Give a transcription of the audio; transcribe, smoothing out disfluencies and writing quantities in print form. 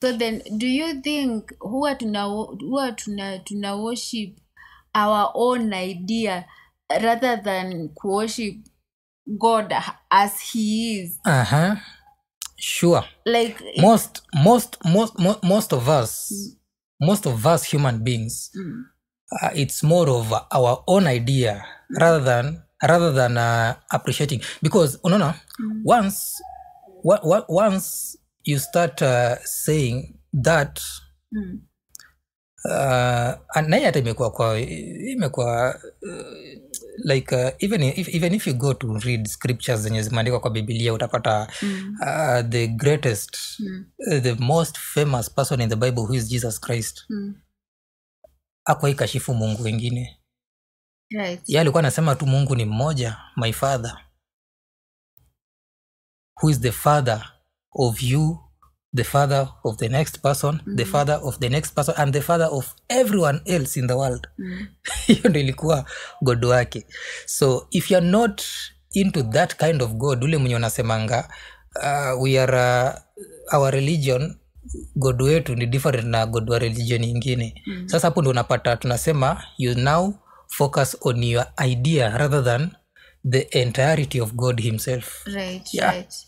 So then do you think huwa tuna worship our own idea rather than worship God as he is? Sure. Like most of us human beings, it's more of our own idea rather than appreciating, because unaona, once you start saying that naye hata imekuwa like even if you go to read scriptures zenye zimeandikwa kwa Biblia, utapata the greatest the most famous person in the Bible, who is Jesus Christ, hakuwahi kashifu Mungu wengine. right. Yeye alikuwa anasema tu Mungu ni mmoja, my father, who is the father of you, the father of the next person, the father of the next person, and the father of everyone else in the world. Hiyo ndio ilikuwa God wake. So if you're not into that kind of God, ule mwenye unasemanga we are our religion, God wetu ni different na God wa religion nyingine. Sasa hapo ndio unapata tunasema you now focus on your idea rather than the entirety of God himself. Right, Yeah. right.